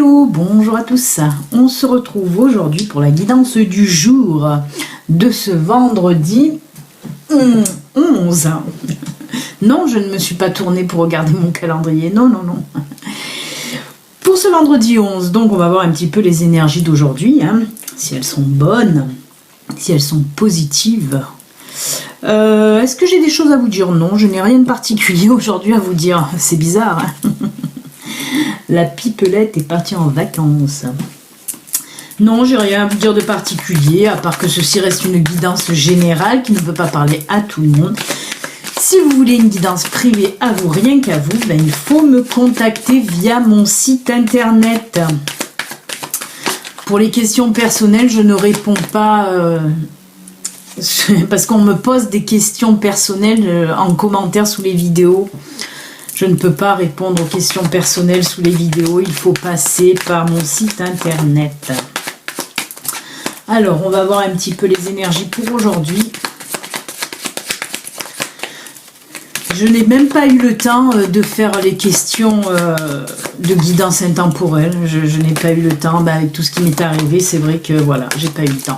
Hello, bonjour à tous. On se retrouve aujourd'hui pour la guidance du jour de ce vendredi 11. Non, je ne me suis pas tournée pour regarder mon calendrier. Non. Pour ce vendredi 11, donc on va voir un petit peu les énergies d'aujourd'hui, si elles sont bonnes, si elles sont positives. Est-ce que j'ai des choses à vous dire? Non, je n'ai rien de particulier aujourd'hui à vous dire. C'est bizarre, hein. La pipelette est partie en vacances. Non, j'ai rien à vous dire de particulier, à part que ceci reste une guidance générale qui ne peut pas parler à tout le monde. Si vous voulez une guidance privée à vous, rien qu'à vous, il faut me contacter via mon site internet. Pour les questions personnelles, je ne réponds pas parce qu'on me pose des questions personnelles en commentaire sous les vidéos. Je ne peux pas répondre aux questions personnelles sous les vidéos, il faut passer par mon site internet. Alors, on va voir un petit peu les énergies pour aujourd'hui. Je n'ai même pas eu le temps de faire les questions de guidance intemporelle. Je n'ai pas eu le temps, avec tout ce qui m'est arrivé, c'est vrai que voilà, j'ai pas eu le temps.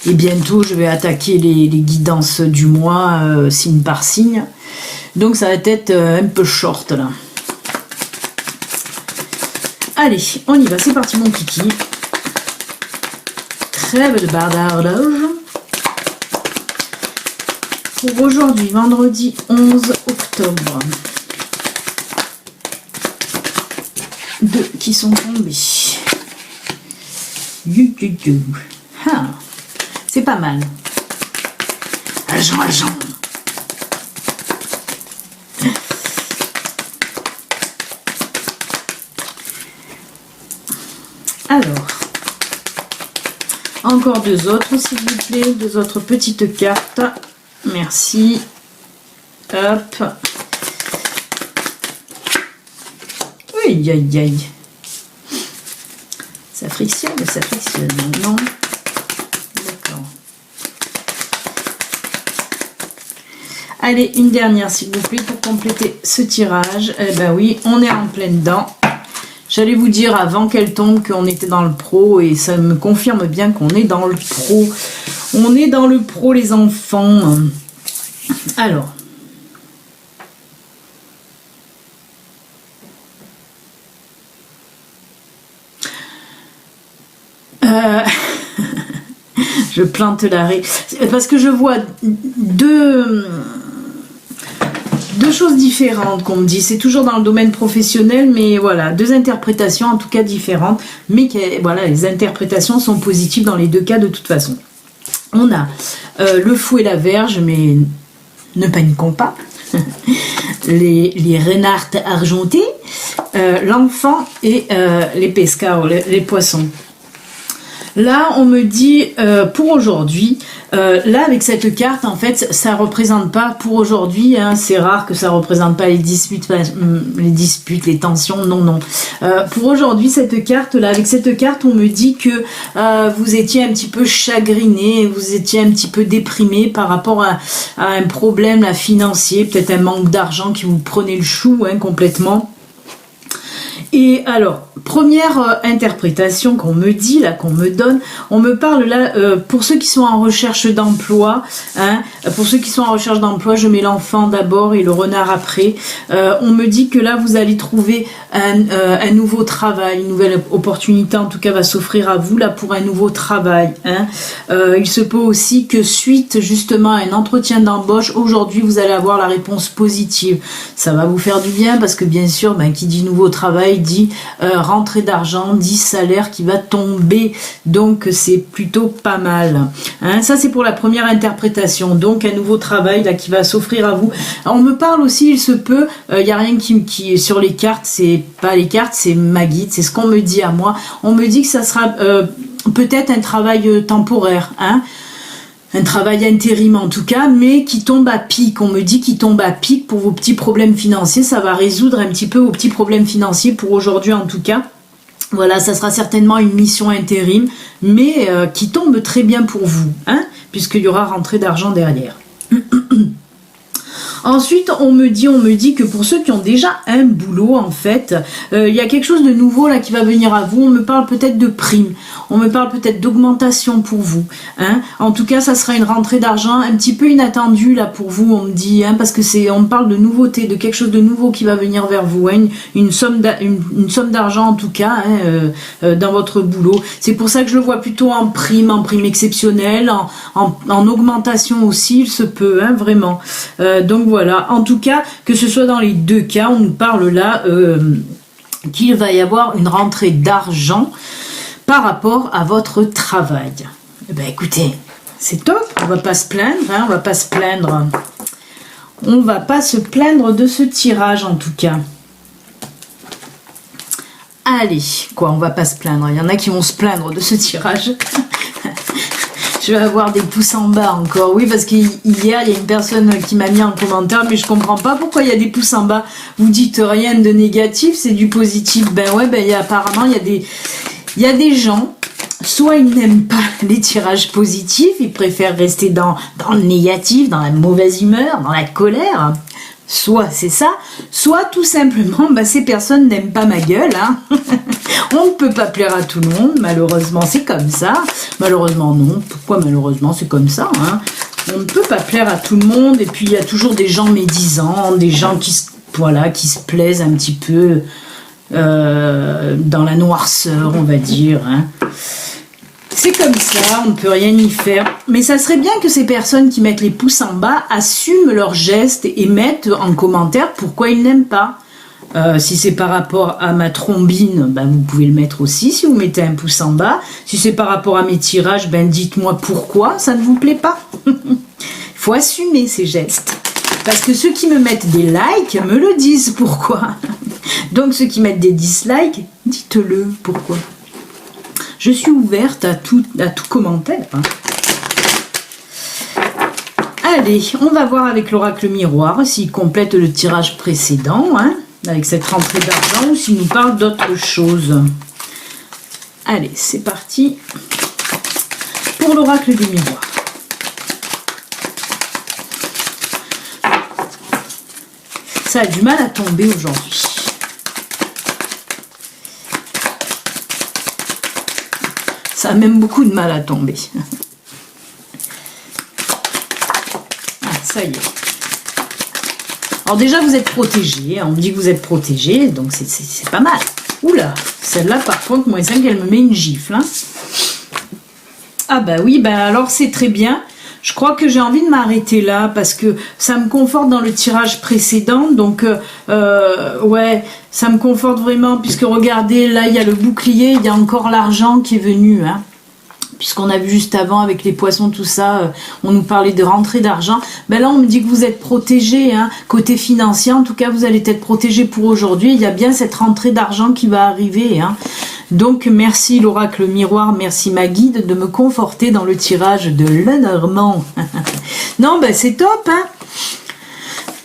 Et bientôt, je vais attaquer les guidances du mois, signe par signe. Donc ça va être un peu short là. Allez, on y va, c'est parti mon kiki. Trêve de bardardage. Pour aujourd'hui, vendredi 11 octobre. Deux qui sont tombés. Ah, c'est pas mal. Agent. Alors, encore deux autres, s'il vous plaît, deux autres petites cartes. Merci. Hop. Oui, aïe. Ça frictionne, non? D'accord. Allez, une dernière, s'il vous plaît, pour compléter ce tirage. Eh ben oui, on est en plein dedans. J'allais vous dire avant qu'elle tombe qu'on était dans le pro et ça me confirme bien qu'on est dans le pro. On est dans le pro les enfants. Alors. Je plante l'arrêt. Parce que je vois deux choses différentes qu'on me dit. C'est toujours dans le domaine professionnel, mais voilà, deux interprétations en tout cas différentes. Mais voilà, les interprétations sont positives dans les deux cas de toute façon. On a le fou et la verge, mais ne paniquons pas. les renards argentés, l'enfant et les pescados, les poissons. Là, on me dit, pour aujourd'hui, là, avec cette carte, en fait, ça représente pas, pour aujourd'hui, c'est rare que ça représente pas les disputes, les tensions, non. Pour aujourd'hui, cette carte-là, avec cette carte, on me dit que vous étiez un petit peu chagriné, vous étiez un petit peu déprimé par rapport à un problème là, financier, peut-être un manque d'argent qui vous prenait le chou complètement. Et alors, première interprétation qu'on me dit, là, qu'on me donne, on me parle là, pour ceux qui sont en recherche d'emploi, pour ceux qui sont en recherche d'emploi, je mets l'enfant d'abord et le renard après. On me dit que là, vous allez trouver un nouveau travail, une nouvelle opportunité, en tout cas, va s'offrir à vous, là, pour un nouveau travail. Il se peut aussi que suite, justement, à un entretien d'embauche, aujourd'hui, vous allez avoir la réponse positive. Ça va vous faire du bien, parce que, bien sûr, qui dit nouveau travail, dit rentrée d'argent, dit salaire qui va tomber, donc c'est plutôt pas mal. Ça c'est pour la première interprétation, donc un nouveau travail là qui va s'offrir à vous. On me parle aussi, il se peut, il n'y a rien qui est sur les cartes, c'est pas les cartes, c'est ma guide, c'est ce qu'on me dit à moi. On me dit que ça sera peut-être un travail temporaire, un travail intérim en tout cas, mais qui tombe à pic. On me dit qu'il tombe à pic pour vos petits problèmes financiers. Ça va résoudre un petit peu vos petits problèmes financiers pour aujourd'hui en tout cas. Voilà, ça sera certainement une mission intérim, mais qui tombe très bien pour vous, puisqu'il y aura rentrée d'argent derrière. Ensuite, on me dit que pour ceux qui ont déjà un boulot, en fait, il y a quelque chose de nouveau là qui va venir à vous. On me parle peut-être de prime, on me parle peut-être d'augmentation pour vous. Hein. En tout cas, ça sera une rentrée d'argent un petit peu inattendue là pour vous, on me dit, hein, parce que on me parle de nouveauté, de quelque chose de nouveau qui va venir vers vous, hein, une somme d'argent en tout cas dans votre boulot. C'est pour ça que je le vois plutôt en prime exceptionnelle, en augmentation aussi, il se peut, hein, vraiment. Donc voilà, en tout cas, que ce soit dans les deux cas, on nous parle là qu'il va y avoir une rentrée d'argent par rapport à votre travail. Eh ben écoutez, c'est top, on va pas se plaindre, hein, on va pas se plaindre. On va pas se plaindre de ce tirage en tout cas. Allez, quoi, on va pas se plaindre. Il y en a qui vont se plaindre de ce tirage. Je vais avoir des pouces en bas encore. Oui, parce qu'hier, il y a une personne qui m'a mis en commentaire, mais je comprends pas pourquoi il y a des pouces en bas. Vous dites rien de négatif, c'est du positif. Ben ouais, apparemment, il y a des gens, soit ils n'aiment pas les tirages positifs, ils préfèrent rester dans le négatif, dans la mauvaise humeur, dans la colère. Soit c'est ça, soit tout simplement, ces personnes n'aiment pas ma gueule. Hein. On ne peut pas plaire à tout le monde, malheureusement c'est comme ça. Malheureusement non, pourquoi malheureusement c'est comme ça, hein. On ne peut pas plaire à tout le monde, et puis il y a toujours des gens médisants, des gens qui se plaisent un petit peu dans la noirceur, on va dire. Hein. C'est comme ça, on ne peut rien y faire. Mais ça serait bien que ces personnes qui mettent les pouces en bas assument leurs gestes et mettent en commentaire pourquoi ils n'aiment pas. Si c'est par rapport à ma trombine, vous pouvez le mettre aussi si vous mettez un pouce en bas. Si c'est par rapport à mes tirages, dites-moi pourquoi ça ne vous plaît pas. Il faut assumer ces gestes. Parce que ceux qui me mettent des likes me le disent pourquoi. Donc ceux qui mettent des dislikes, dites-le pourquoi. Je suis ouverte à tout commentaire. Hein. Allez, on va voir avec l'oracle miroir s'il complète le tirage précédent, hein, avec cette rentrée d'argent, ou s'il nous parle d'autre chose. Allez, c'est parti pour l'oracle du miroir. Ça a du mal à tomber aujourd'hui. Ça a même beaucoup de mal à tomber. Ah, ça y est. Alors déjà, vous êtes protégé. On me dit que vous êtes protégé, donc c'est pas mal. Oula, celle-là, par contre, moins 5, elle me met une gifle. Hein. Ah bah oui, alors c'est très bien. Je crois que j'ai envie de m'arrêter là parce que ça me conforte dans le tirage précédent. Donc, ouais, ça me conforte vraiment puisque regardez, là, il y a le bouclier, il y a encore l'argent qui est venu. Hein. Puisqu'on a vu juste avant avec les poissons, tout ça, on nous parlait de rentrée d'argent. Là, on me dit que vous êtes protégé. Hein. Côté financier, en tout cas, vous allez être protégé pour aujourd'hui. Il y a bien cette rentrée d'argent qui va arriver. Hein. Donc, merci l'oracle miroir, merci ma guide de me conforter dans le tirage de Lenormand. Non, c'est top, hein.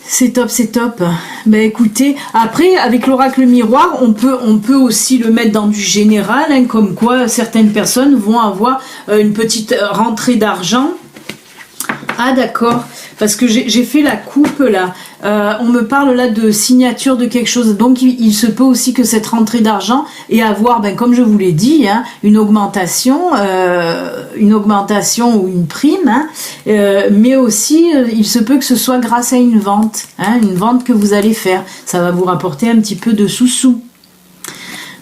C'est top, c'est top. Écoutez, après, avec l'oracle miroir, on peut aussi le mettre dans du général, hein, comme quoi certaines personnes vont avoir une petite rentrée d'argent. Ah d'accord, parce que j'ai fait la coupe là. On me parle là de signature de quelque chose. Donc il se peut aussi que cette rentrée d'argent et avoir, comme je vous l'ai dit, hein, une augmentation ou une prime. Hein, mais aussi, il se peut que ce soit grâce à une vente. Hein, une vente que vous allez faire. Ça va vous rapporter un petit peu de sous-sous.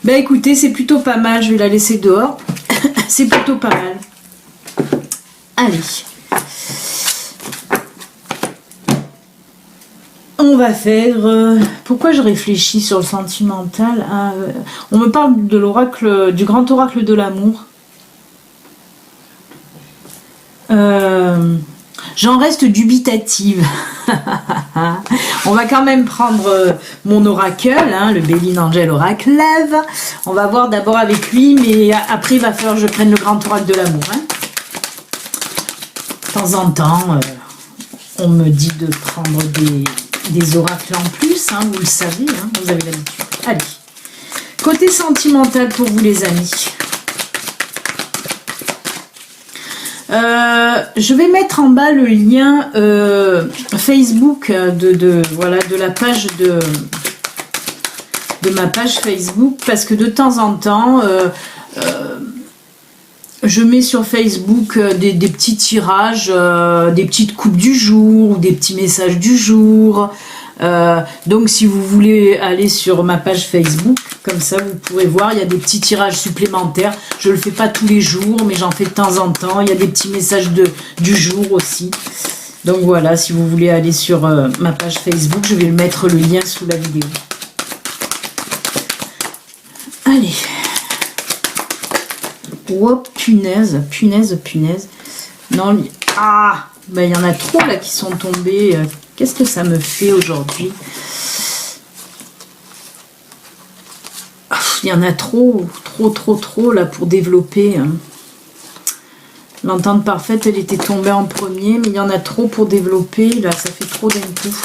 Écoutez, c'est plutôt pas mal. Je vais la laisser dehors. C'est plutôt pas mal. Allez. On va faire... pourquoi je réfléchis sur le sentimental? On me parle de l'oracle, du grand oracle de l'amour. J'en reste dubitative. On va quand même prendre mon oracle, hein, le Béline Angel Oracle Lève. On va voir d'abord avec lui, mais après il va falloir que je prenne le grand oracle de l'amour. Hein. De temps en temps, on me dit de prendre des oracles en plus, hein, vous le savez, hein, vous avez l'habitude. Allez, côté sentimental pour vous les amis. Je vais mettre en bas le lien Facebook voilà, de la page de ma page Facebook, parce que de temps en temps je mets sur Facebook des petits tirages, des petites coupes du jour ou des petits messages du jour. Donc si vous voulez aller sur ma page Facebook, comme ça vous pourrez voir, il y a des petits tirages supplémentaires. Je le fais pas tous les jours, mais j'en fais de temps en temps. Il y a des petits messages du jour aussi. Donc voilà, si vous voulez aller sur ma page Facebook, je vais mettre le lien sous la vidéo. Allez. Oh punaise, punaise, punaise. Non, ah, ben il y en a trop là qui sont tombés. Qu'est-ce que ça me fait aujourd'hui? Il y en a trop là pour développer. L'entente parfaite, elle était tombée en premier, mais il y en a trop pour développer. Là, ça fait trop d'un coup.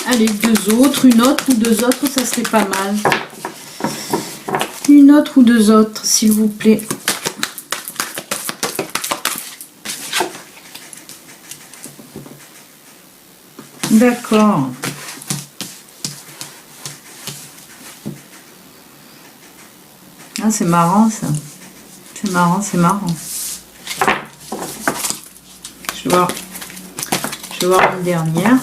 Allez, deux autres, une autre ou deux autres, ça serait pas mal. Une autre ou deux autres, s'il vous plaît. D'accord. Ah, c'est marrant ça. C'est marrant, c'est marrant. Je vais voir une dernière.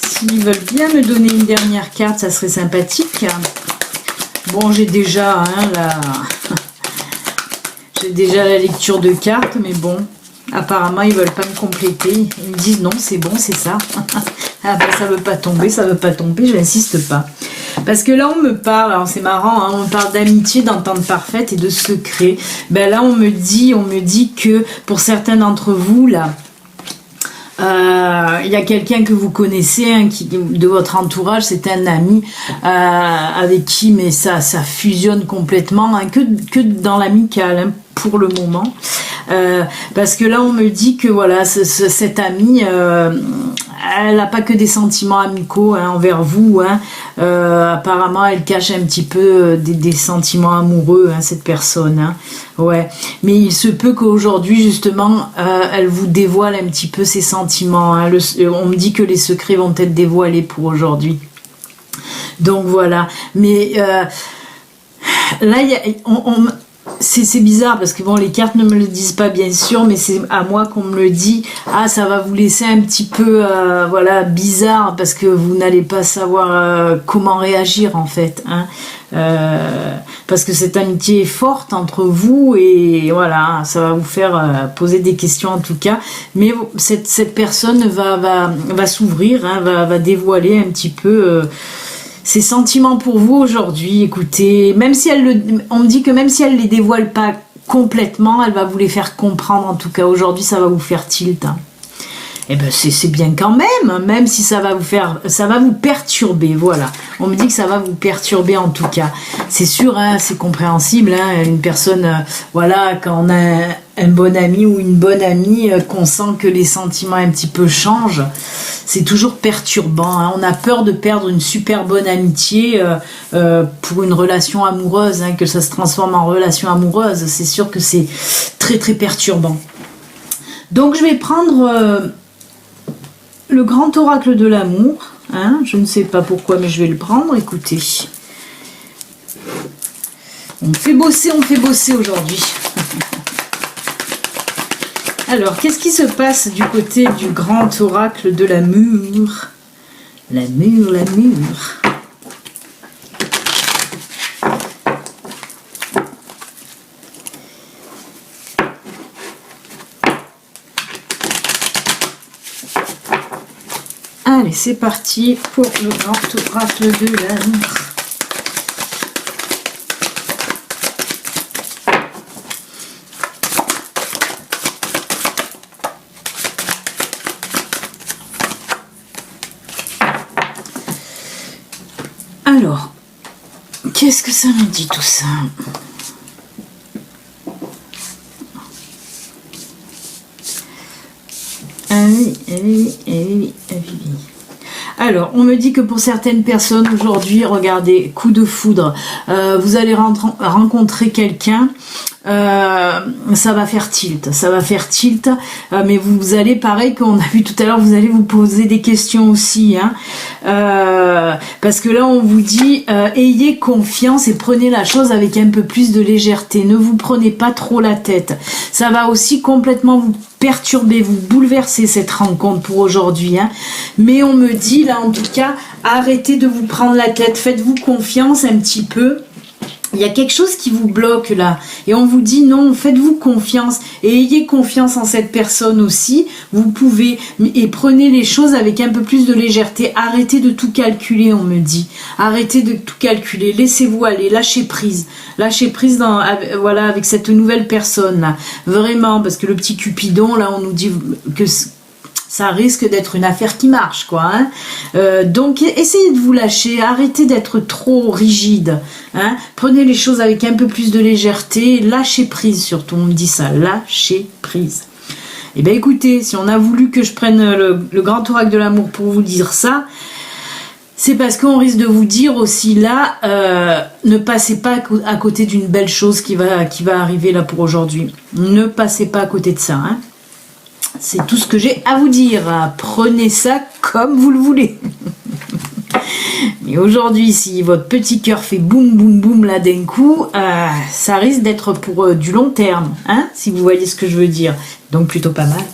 S'ils veulent bien me donner une dernière carte, ça serait sympathique. Bon, j'ai déjà j'ai déjà la lecture de cartes, mais bon, apparemment ils veulent pas me compléter. Ils me disent non, c'est bon, c'est ça. Ah ben ça veut pas tomber, j'insiste pas. Parce que là on me parle, alors c'est marrant, hein, on parle d'amitié, d'entente parfaite et de secret. Ben là on me dit que pour certains d'entre vous là, il y a quelqu'un que vous connaissez, hein, de votre entourage, c'est un ami avec qui, mais ça fusionne complètement, hein, que dans l'amical, hein, pour le moment. Parce que là on me dit que voilà, cette amie, elle n'a pas que des sentiments amicaux, hein, envers vous, hein. Apparemment elle cache un petit peu des sentiments amoureux, hein, cette personne, hein. Ouais, mais il se peut qu'aujourd'hui justement elle vous dévoile un petit peu ses sentiments, hein. On me dit que les secrets vont être dévoilés pour aujourd'hui, donc voilà. Mais là c'est bizarre parce que bon, les cartes ne me le disent pas bien sûr, mais c'est à moi qu'on me le dit. Ah, ça va vous laisser un petit peu voilà, bizarre parce que vous n'allez pas savoir comment réagir en fait, hein. Parce que cette amitié est forte entre vous et voilà, ça va vous faire poser des questions en tout cas. Mais cette personne va s'ouvrir, hein, va dévoiler un petit peu ses sentiments pour vous aujourd'hui. Écoutez, même si on me dit que même si elle les dévoile pas complètement, elle va vous les faire comprendre. En tout cas, aujourd'hui, ça va vous faire tilt, hein. Eh ben c'est bien quand même si ça va vous perturber, voilà. On me dit que ça va vous perturber en tout cas. C'est sûr, hein, c'est compréhensible, hein, une personne, voilà, quand on a un bon ami ou une bonne amie, qu'on sent que les sentiments un petit peu changent, c'est toujours perturbant, hein. On a peur de perdre une super bonne amitié pour une relation amoureuse, hein, que ça se transforme en relation amoureuse. C'est sûr que c'est très très perturbant. Donc je vais prendre le grand oracle de l'amour, hein, je ne sais pas pourquoi, mais je vais le prendre. Écoutez, on fait bosser aujourd'hui. Alors, qu'est-ce qui se passe du côté du grand oracle de l'amour? L'amour. Allez, c'est parti pour le grand oracle de l'amour. Alors, qu'est-ce que ça me dit tout ça? Ah oui, ah oui, ah oui, ah oui. Alors, on me dit que pour certaines personnes aujourd'hui, regardez, coup de foudre, vous allez rencontrer quelqu'un, ça va faire tilt, mais vous allez, pareil qu'on a vu tout à l'heure, vous allez vous poser des questions aussi, hein, parce que là on vous dit, ayez confiance et prenez la chose avec un peu plus de légèreté, ne vous prenez pas trop la tête, ça va aussi complètement vous perturber, vous bouleverser cette rencontre pour aujourd'hui, hein. Mais on me dit là en tout cas, arrêtez de vous prendre la tête, faites-vous confiance un petit peu. Il y a quelque chose qui vous bloque là et on vous dit non, faites-vous confiance et ayez confiance en cette personne aussi, vous pouvez, et prenez les choses avec un peu plus de légèreté, arrêtez de tout calculer, on me dit, arrêtez de tout calculer, laissez-vous aller, lâchez prise dans, voilà, avec cette nouvelle personne là, vraiment, parce que le petit Cupidon là, on nous dit que ça risque d'être une affaire qui marche, quoi, hein. Donc essayez de vous lâcher, arrêtez d'être trop rigide, hein. Prenez les choses avec un peu plus de légèreté, lâchez prise surtout, on me dit ça, lâchez prise. Et bien écoutez, si on a voulu que je prenne le grand oracle de l'amour pour vous dire ça, c'est parce qu'on risque de vous dire aussi là, ne passez pas à côté d'une belle chose qui va arriver là pour aujourd'hui. Ne passez pas à côté de ça, hein. C'est tout ce que j'ai à vous dire. Prenez ça comme vous le voulez. Mais aujourd'hui, si votre petit cœur fait boum boum boum là d'un coup, ça risque d'être pour du long terme, hein, si vous voyez ce que je veux dire. Donc plutôt pas mal.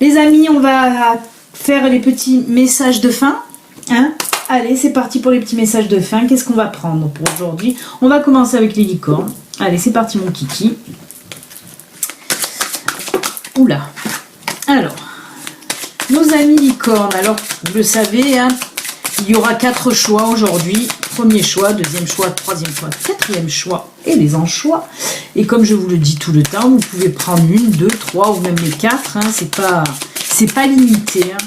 Les amis, on va faire les petits messages de fin, hein. Allez, c'est parti pour les petits messages de fin. Qu'est-ce qu'on va prendre pour aujourd'hui? On va commencer avec les licornes. Allez, c'est parti mon kiki. Oula. Alors, nos amis licornes, alors vous le savez, hein, il y aura 4 choix aujourd'hui. Premier choix, deuxième choix, troisième choix, quatrième choix et les anchois. Et comme je vous le dis tout le temps, vous pouvez prendre 1, 2, 3 ou même les 4. Hein, c'est pas limité. Hein.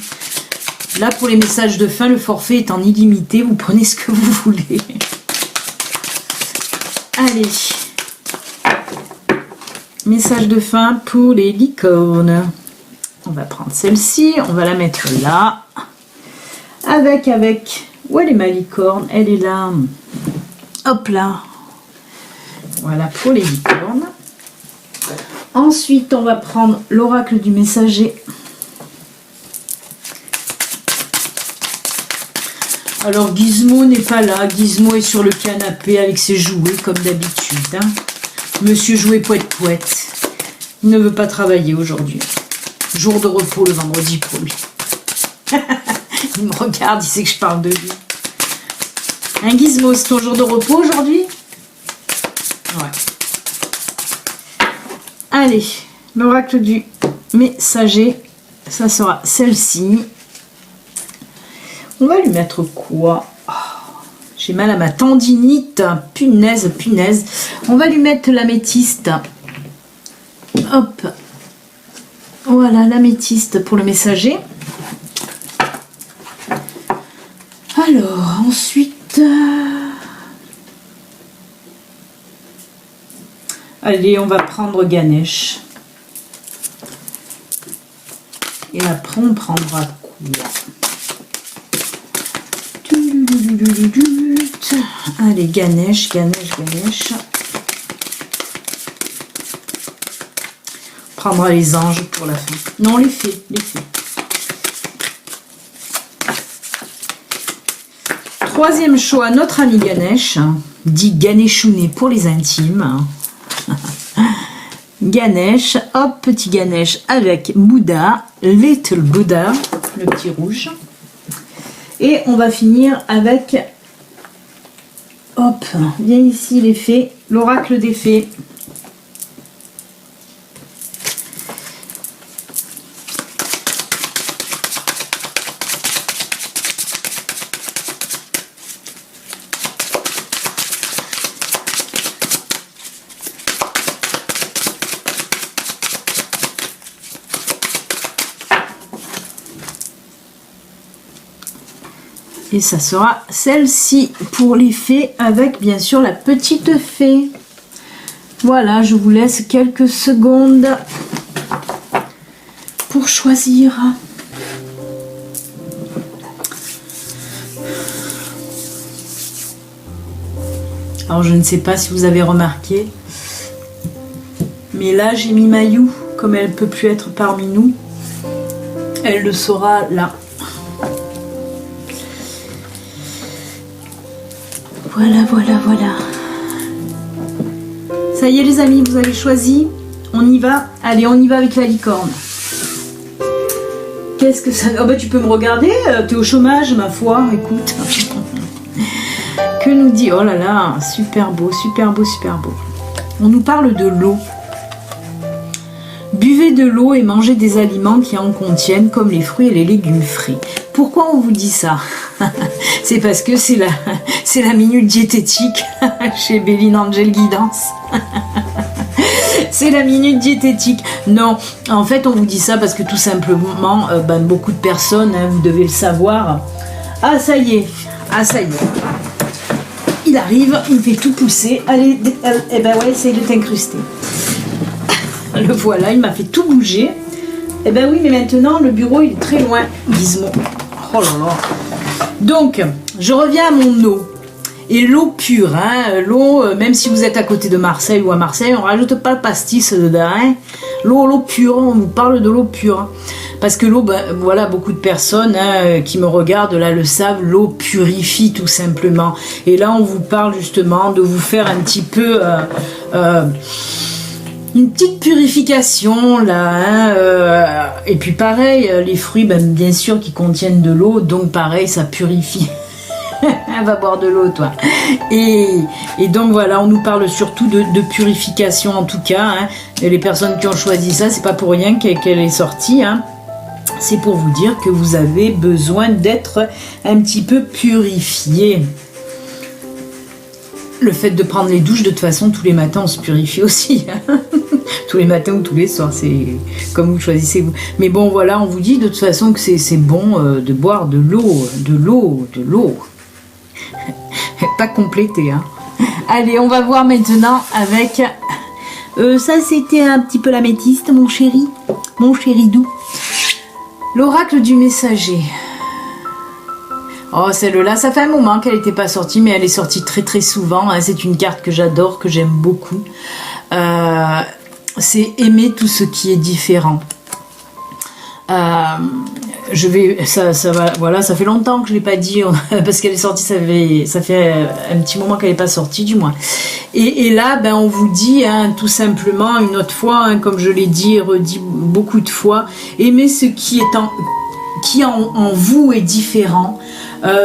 Là, pour les messages de fin, le forfait est en illimité. Vous prenez ce que vous voulez. Allez. Message de fin pour les licornes. On va prendre celle-ci, on va la mettre là. Avec. Où elle est ma licorne? Elle est là. Hop là. Voilà pour les licornes. Ensuite, on va prendre l'oracle du messager. Alors, Gizmo n'est pas là. Gizmo est sur le canapé avec ses jouets, comme d'habitude. Hein. Monsieur Jouet Poète. Il ne veut pas travailler aujourd'hui. Jour de repos le vendredi pour lui. Il me regarde, il sait que je parle de lui. Un Gizmo, c'est ton jour de repos aujourd'hui? Ouais. Allez, l'oracle du messager, ça sera celle-ci. On va lui mettre quoi? Oh, j'ai mal à ma tendinite. Punaise. On va lui mettre l'améthyste. Hop. Voilà, l'améthyste pour le messager. Alors, ensuite... Allez, on va prendre Ganesh. Et après, on prendra quoi? Allez, Ganesh. On prendra les anges pour la fin. Non, les fées. Troisième choix, notre ami Ganesh, dit Ganeshouné pour les intimes. Ganesh, hop, petit Ganesh avec Bouddha, Little Buddha, le petit rouge. Et on va finir avec, hop, viens ici les fées, l'oracle des fées. Et ça sera celle-ci pour les fées avec bien sûr la petite fée. Voilà, je vous laisse quelques secondes pour choisir. Alors je ne sais pas si vous avez remarqué, mais là j'ai mis Mayou, comme elle ne peut plus être parmi nous, elle le saura là. Voilà, voilà, voilà. Ça y est les amis, vous avez choisi. On y va. Allez, on y va avec la licorne. Qu'est-ce que ça... Oh bah tu peux me regarder, t'es au chômage ma foi, écoute. Que nous dit... Oh là là, super beau, super beau, super beau. On nous parle de l'eau. Buvez de l'eau et mangez des aliments qui en contiennent, comme les fruits et les légumes frais. Pourquoi on vous dit ça? C'est parce que c'est la minute diététique chez Béline Angel Guidance. C'est la minute diététique. Non, en fait, on vous dit ça parce que tout simplement, beaucoup de personnes, hein, vous devez le savoir. Ah, ça y est. Ah, ça y est. Il arrive, il me fait tout pousser. Allez, eh ben ouais, essaye de t'incruster. Le voilà, il m'a fait tout bouger. Eh ben oui, mais maintenant, le bureau, il est très loin. Gizmo. Oh là là. Donc, je reviens à mon eau. Et l'eau pure, hein, l'eau, même si vous êtes à côté de Marseille ou à Marseille, on rajoute pas le pastis dedans. Hein. L'eau pure, on vous parle de l'eau pure. Parce que l'eau, voilà, beaucoup de personnes qui me regardent là le savent, l'eau purifie tout simplement. Et là, on vous parle justement de vous faire un petit peu... une petite purification là, hein, et puis pareil, les fruits, bien sûr, qui contiennent de l'eau, donc pareil, ça purifie. Va boire de l'eau, toi. Et donc voilà, on nous parle surtout de purification en tout cas. Hein. Et les personnes qui ont choisi ça, c'est pas pour rien qu'elle est sortie. Hein. C'est pour vous dire que vous avez besoin d'être un petit peu purifié. Le fait de prendre les douches, de toute façon, tous les matins, on se purifie aussi. Hein. Tous les matins ou tous les soirs, c'est comme vous choisissez. Vous. Mais bon, voilà, on vous dit de toute façon que c'est bon de boire de l'eau, de l'eau. Pas complété, hein. Allez, on va voir maintenant avec... ça, c'était un petit peu l'améthyste, mon chéri doux. L'oracle du messager. Oh, celle-là, ça fait un moment qu'elle n'était pas sortie, mais elle est sortie très très souvent. Hein. C'est une carte que j'adore, que j'aime beaucoup. C'est aimer tout ce qui est différent. Voilà, ça fait longtemps que je l'ai pas dit parce qu'elle est sortie, ça fait un petit moment qu'elle n'est pas sortie du moins. Et là, on vous dit hein, tout simplement une autre fois, hein, comme je l'ai dit et redit beaucoup de fois, aimer ce qui est en vous est différent.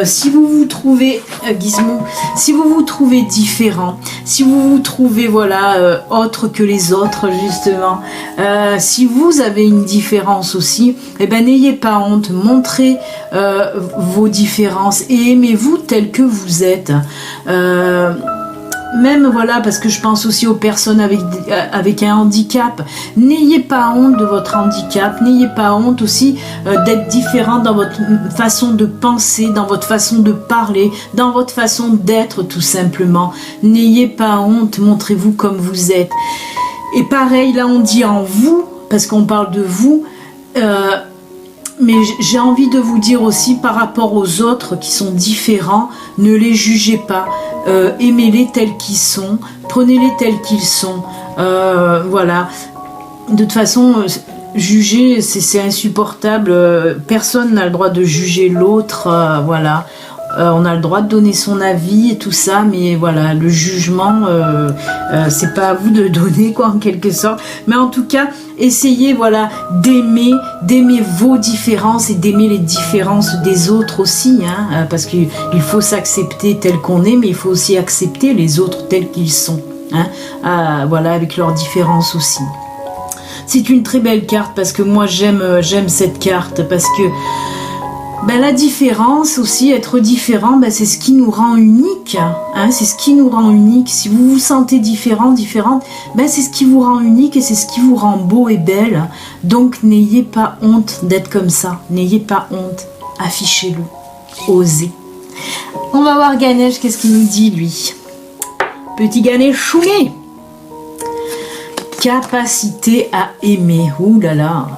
Si vous vous trouvez Gizmo, si vous vous trouvez différent, si vous vous trouvez voilà autre que les autres justement, si vous avez une différence aussi, n'ayez pas honte, montrez vos différences et aimez-vous tel que vous êtes. Même voilà, parce que je pense aussi aux personnes avec un handicap. N'ayez pas honte de votre handicap, n'ayez pas honte aussi d'être différent dans votre façon de penser, dans votre façon de parler, dans votre façon d'être tout simplement. N'ayez pas honte, montrez-vous comme vous êtes. Et pareil, là on dit en vous, parce qu'on parle de vous, mais j'ai envie de vous dire aussi par rapport aux autres qui sont différents, ne les jugez pas, aimez-les tels qu'ils sont, prenez-les tels qu'ils sont, voilà. De toute façon, juger c'est insupportable, personne n'a le droit de juger l'autre, voilà. On a le droit de donner son avis et tout ça, mais voilà, le jugement, c'est pas à vous de donner, quoi, en quelque sorte. Mais en tout cas, essayez, voilà, d'aimer vos différences et d'aimer les différences des autres aussi, hein, parce qu'il faut s'accepter tel qu'on est, mais il faut aussi accepter les autres tels qu'ils sont, hein, voilà, avec leurs différences aussi. C'est une très belle carte parce que moi j'aime cette carte parce que la différence aussi, être différent, c'est ce qui nous rend unique. Hein, c'est ce qui nous rend unique. Si vous vous sentez différente, c'est ce qui vous rend unique et c'est ce qui vous rend beau et belle. Donc n'ayez pas honte d'être comme ça. N'ayez pas honte. Affichez-le. Osez. On va voir Ganesh, qu'est-ce qu'il nous dit, lui. Petit Ganesh chouné. Capacité à aimer. Ouh là là.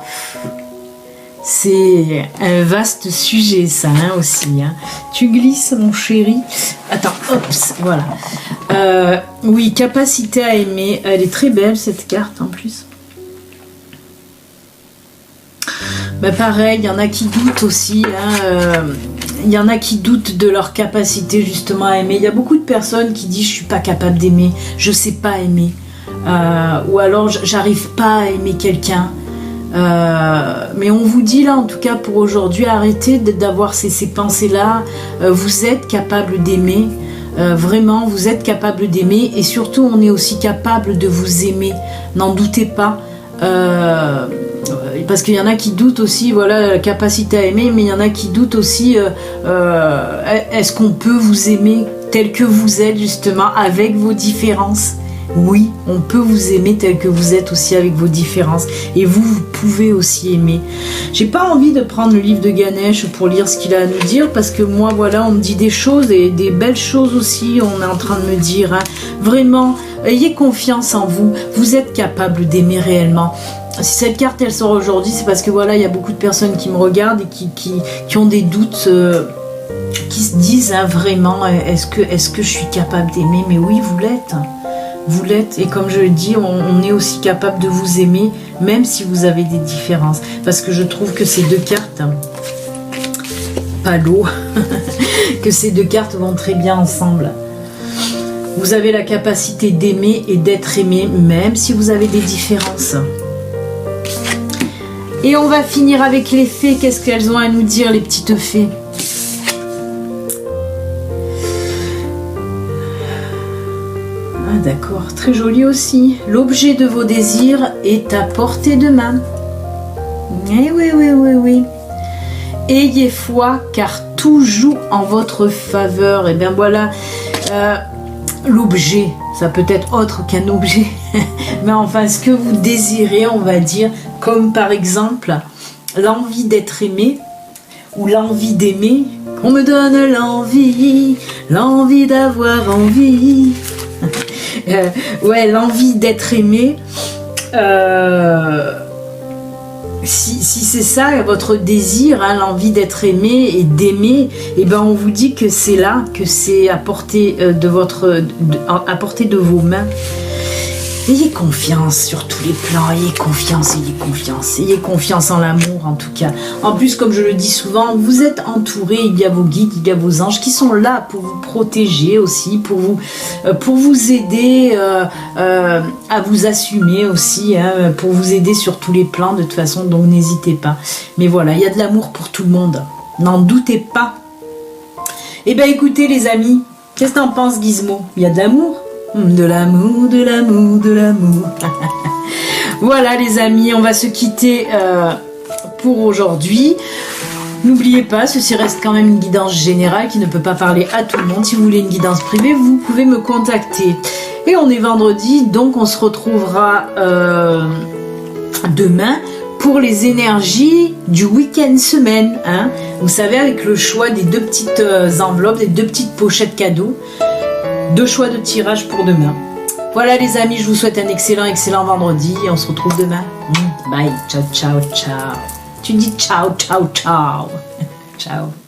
C'est un vaste sujet, ça, hein, aussi. Hein. Tu glisses, mon chéri. Attends, hop, voilà. Oui, capacité à aimer. Elle est très belle, cette carte, en plus. Bah, pareil, il y en a qui doutent aussi. Hein, il y en a qui doutent de leur capacité, justement, à aimer. Il y a beaucoup de personnes qui disent « Je suis pas capable d'aimer. Je sais pas aimer. » Ou alors « J'arrive pas à aimer quelqu'un. » Mais on vous dit là, en tout cas pour aujourd'hui, arrêtez d'avoir ces pensées-là. Vous êtes capable d'aimer. Vraiment, vous êtes capable d'aimer. Et surtout, on est aussi capable de vous aimer. N'en doutez pas. Parce qu'il y en a qui doutent aussi, voilà, la capacité à aimer, mais il y en a qui doutent aussi, est-ce qu'on peut vous aimer tel que vous êtes, justement, avec vos différences? Oui, on peut vous aimer tel que vous êtes aussi avec vos différences. Et vous pouvez aussi aimer. J'ai pas envie de prendre le livre de Ganesh pour lire ce qu'il a à nous dire, parce que moi, voilà, on me dit des choses, et des belles choses aussi, on est en train de me dire. Hein. Vraiment, ayez confiance en vous. Vous êtes capable d'aimer réellement. Si cette carte, elle sort aujourd'hui, c'est parce que voilà, il y a beaucoup de personnes qui me regardent et qui ont des doutes, qui se disent hein, vraiment, est-ce que je suis capable d'aimer? Mais oui, vous l'êtes. Vous l'êtes, et comme je le dis, on est aussi capable de vous aimer, même si vous avez des différences. Parce que je trouve que ces deux cartes, pas l'eau, que ces deux cartes vont très bien ensemble. Vous avez la capacité d'aimer et d'être aimé, même si vous avez des différences. Et on va finir avec les fées. Qu'est-ce qu'elles ont à nous dire, les petites fées? Ah d'accord, très joli aussi. L'objet de vos désirs est à portée de main. Eh oui, oui, oui, oui. Ayez foi, car tout joue en votre faveur. Et bien voilà, l'objet, ça peut être autre qu'un objet. Mais enfin, ce que vous désirez, on va dire, comme par exemple l'envie d'être aimé ou l'envie d'aimer. On me donne l'envie d'avoir envie. Ouais, l'envie d'être aimé. Si c'est ça votre désir, hein, l'envie d'être aimé et d'aimer, et ben on vous dit que c'est là, que c'est à portée à portée de vos mains. Ayez confiance sur tous les plans, ayez confiance en l'amour en tout cas. En plus, comme je le dis souvent, vous êtes entouré, il y a vos guides, il y a vos anges qui sont là pour vous protéger aussi, pour vous aider à vous assumer aussi, hein, pour vous aider sur tous les plans de toute façon, donc n'hésitez pas. Mais voilà, il y a de l'amour pour tout le monde, n'en doutez pas. Eh bien écoutez les amis, qu'est-ce que t'en penses Gizmo? Il y a de l'amour? De l'amour, de l'amour, de l'amour. Voilà les amis, on va se quitter pour aujourd'hui. N'oubliez pas, ceci reste quand même une guidance générale qui ne peut pas parler à tout le monde. Si vous voulez une guidance privée, vous pouvez me contacter. Et on est vendredi, donc on se retrouvera demain pour les énergies du week-end semaine. Hein. Vous savez, avec le choix des deux petites enveloppes, des deux petites pochettes cadeaux. 2 choix de tirage pour demain. Voilà les amis, je vous souhaite un excellent vendredi et on se retrouve demain. Bye, ciao, ciao, ciao. Tu dis ciao, ciao, ciao. Ciao.